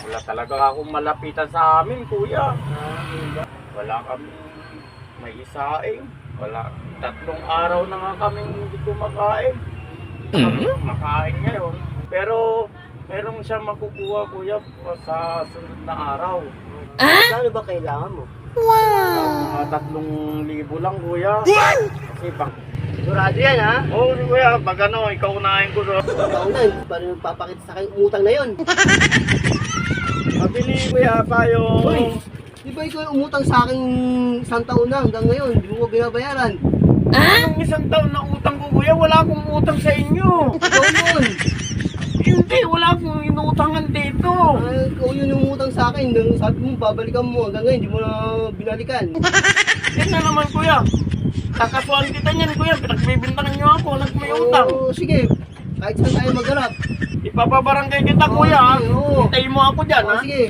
Wala talaga akong malapitan sa amin, kuya. Wala kami may isaing. Wala. 3 araw na nga kami hindi kumakain. Makain ngayon. Pero meron siyang makukuha, kuya, sa sunod na araw. Ano ba kailangan mo? Mga 3,000 lang, kuya. Kasi bang... Sigurado yan, ha? Oo, kuya. Pag ano, ikaw unahin ko. Ikaw na, paano papakita sa akin umutang na yun? Mabili, kuya, tayo. Uy, di ba ikaw yung umutang sa akin 1 taon na hanggang ngayon? Di mo binabayaran. Anong 1 taon na utang ko, kuya? Wala akong utang sa inyo. Ikaw yun. Hindi, wala akong inuutangan dito. Ay, ikaw yun yung umutang sa akin. Nung sabi mo, babalikan mo. Hanggang ngayon, di mo na binalikan. Yan na naman, kuya. Kakasuhan kita niyan, kuya. Pinagbibintangan niyo ako. May utang. Oo, sige. Kahit saan tayo maghanap. Ipapabarangay kita, kuya. Ha? Oo. Hintayin mo ako dyan, Oo, ha? sige.